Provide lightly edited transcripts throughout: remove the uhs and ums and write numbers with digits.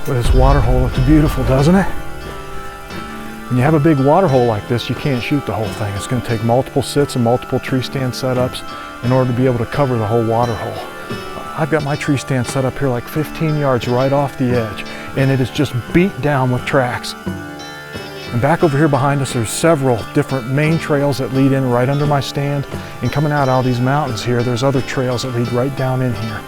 With this water hole, it's beautiful, doesn't it? When you have a big water hole like this, you can't shoot the whole thing. It's going to take multiple sits and multiple tree stand setups in order to be able to cover the whole water hole. I've got my tree stand set up here like 15 yards right off the edge, and it is just beat down with tracks. And back over here behind us, there's several different main trails that lead in right under my stand. And coming out all these mountains here, there's other trails that lead right down in here.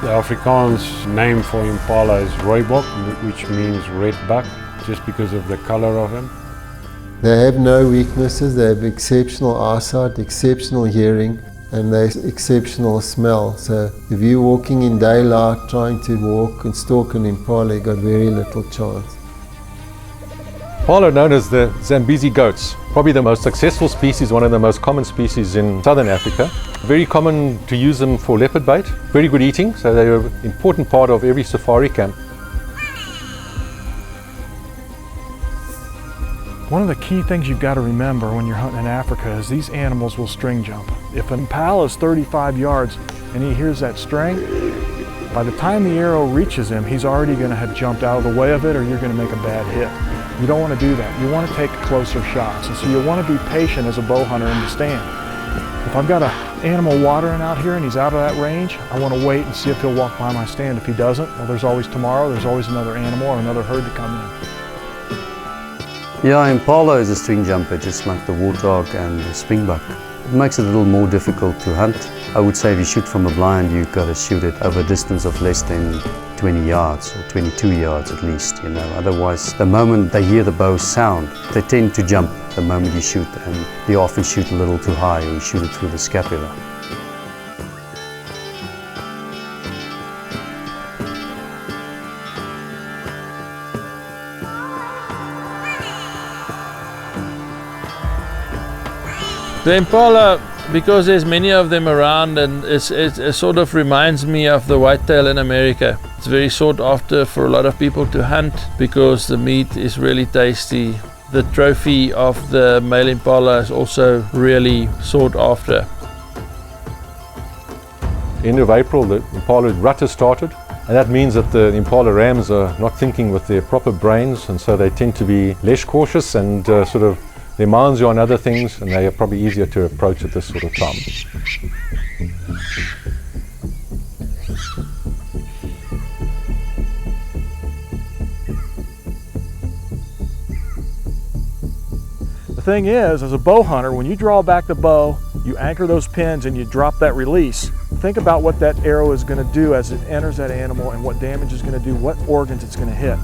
The Afrikaans name for impala is rooibok, which means red buck, just because of the color of him. They have no weaknesses, they have exceptional eyesight, exceptional hearing, and they have exceptional smell. So if you're walking in daylight trying to walk and stalk an impala, you've got very little chance. Impala are known as the Zambezi goats, probably the most successful species, one of the most common species in southern Africa. Very common to use them for leopard bait, very good eating, so they're an important part of every safari camp. One of the key things you've got to remember when you're hunting in Africa is these animals will string jump. If an impala is 35 yards and he hears that string, by the time the arrow reaches him, he's already going to have jumped out of the way of it, or you're going to make a bad hit. You don't want to do that. You want to take closer shots, and so you want to be patient as a bow hunter in the stand. If I've got an animal watering out here and he's out of that range, I want to wait and see if he'll walk by my stand. If he doesn't, well, there's always tomorrow, there's always another animal or another herd to come in. Yeah, impala is a string jumper, just like the warthog and the springbok. It makes it a little more difficult to hunt. I would say if you shoot from a blind, you've got to shoot it over a distance of less than 20 yards or 22 yards at least, you know. Otherwise, the moment they hear the bow sound, they tend to jump the moment you shoot, and you often shoot a little too high or you shoot it through the scapula. The impala, because there's many of them around, and it sort of reminds me of the whitetail in America. It's very sought after for a lot of people to hunt because the meat is really tasty. The trophy of the male impala is also really sought after. End of April, the impala rut has started, and that means that the impala rams are not thinking with their proper brains, and so they tend to be less cautious and sort of their minds are on other things, and they are probably easier to approach at this sort of time. The thing is, as a bow hunter, when you draw back the bow, you anchor those pins and you drop that release, think about what that arrow is going to do as it enters that animal and what damage it's going to do, what organs it's going to hit.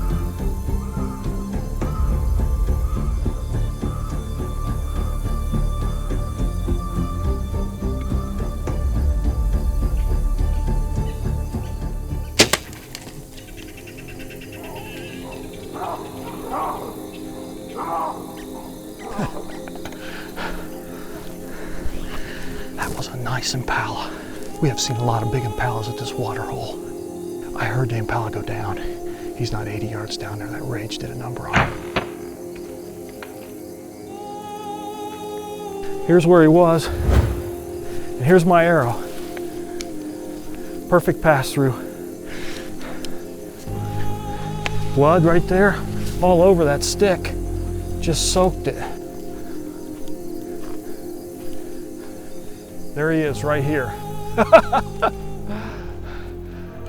That was a nice impala. We have seen a lot of big impalas at this water hole. I heard the impala go down. He's not 80 yards down there. That rage did a number on him. Here's where he was, and here's my arrow. Perfect pass through. Blood right there, all over that stick. Just soaked it. There he is, right here.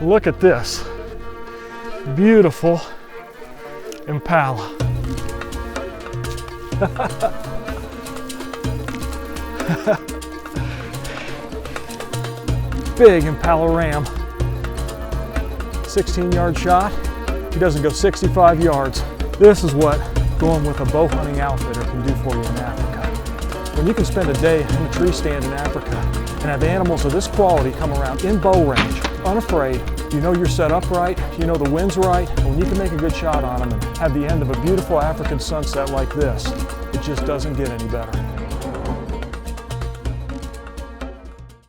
Look at this. Beautiful impala. Big impala ram. 16-yard shot. He doesn't go 65 yards. This is what going with a bow hunting outfitter can do for you in Africa. When you can spend a day in a tree stand in Africa and have animals of this quality come around in bow range, unafraid, you know you're set up right, you know the wind's right, and when you can make a good shot on them and have the end of a beautiful African sunset like this, it just doesn't get any better.